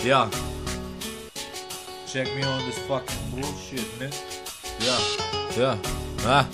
Yeah. Check me on this fucking bullshit, man. Yeah.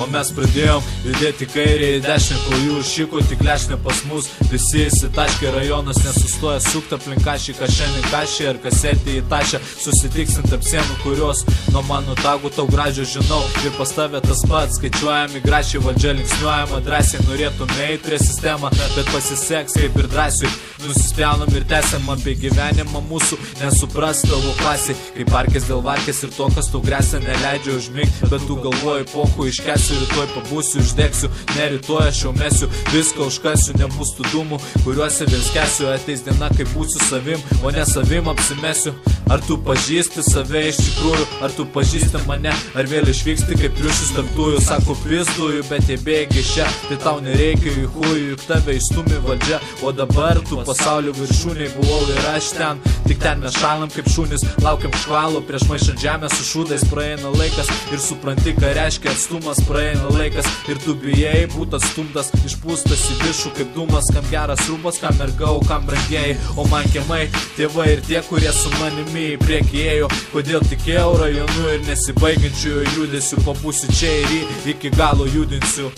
O mes pradėjom judėti kairė į dešinę, kol jų šiko tik lešinė pas mus. Visi įsitaškė, rajonas nesustoja sukt aplink kašį, ką šiandien kašį ar kasetį į tašę. Susitiksint tarp sienų, kurios nuo mano tagų tau gražio žinau. Ir pas tave tas pats, skaičiuojami grašiai, valdžia linksniuojama, drąsiai norėtum eit prie sistemą, bet pasiseks kaip ir drąsiui. Nusispjaunam ir tęsiam apie gyvenimą mūsų, nesupras tavo klasiai. Kaip parkės dėl varkės ir to, kas tau grėsia, neleidžia užmigt, bet tu galvoji poku iškesiu, rytoj pabūsiu, uždegsiu, ne rytoj aš jau mesiu, viską užkasiu, nebus tų dūmų, kuriuose vėl skesiu. Ateis diena, kai būsiu savim, o ne savim apsimesiu. Ar tu pažįsti save iš tikrųjų, ar tu pažįsti mane, ar vėl išvyksti kaip triušis tarptųjų. Sako pizdųjų, bet jei bėgi šią, tai tau nereikia jų hujų, juk tave išstumi valdžia. O dabar tu pasaulio viršūniai, buvau ir aš ten, tik ten mes šalam kaip šunys, laukiam škvalo prieš maišant žemę su šūdais. Praeina laikas ir supranti, ką reiškia atstumas, praeina laikas ir tu bijai būt atstumtas, išpūstas į viršų kaip dūmas, kam geras rūbas, kam mergau, kam brangiai. O man kiemai, tėvai ir tie, kurie su manimi į priekį ėjo, kodėl tikėjau rajonu ir nesibaigiančių judesių. Pabūsiu čia ir iki galo judinsiu.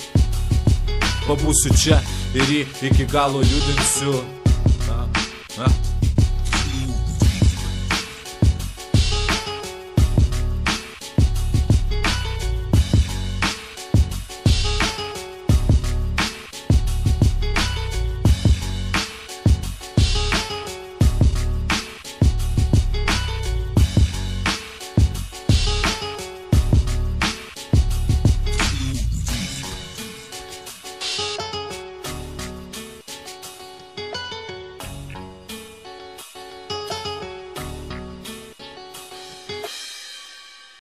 Pabūsiu čia ir iki galo judinsiu.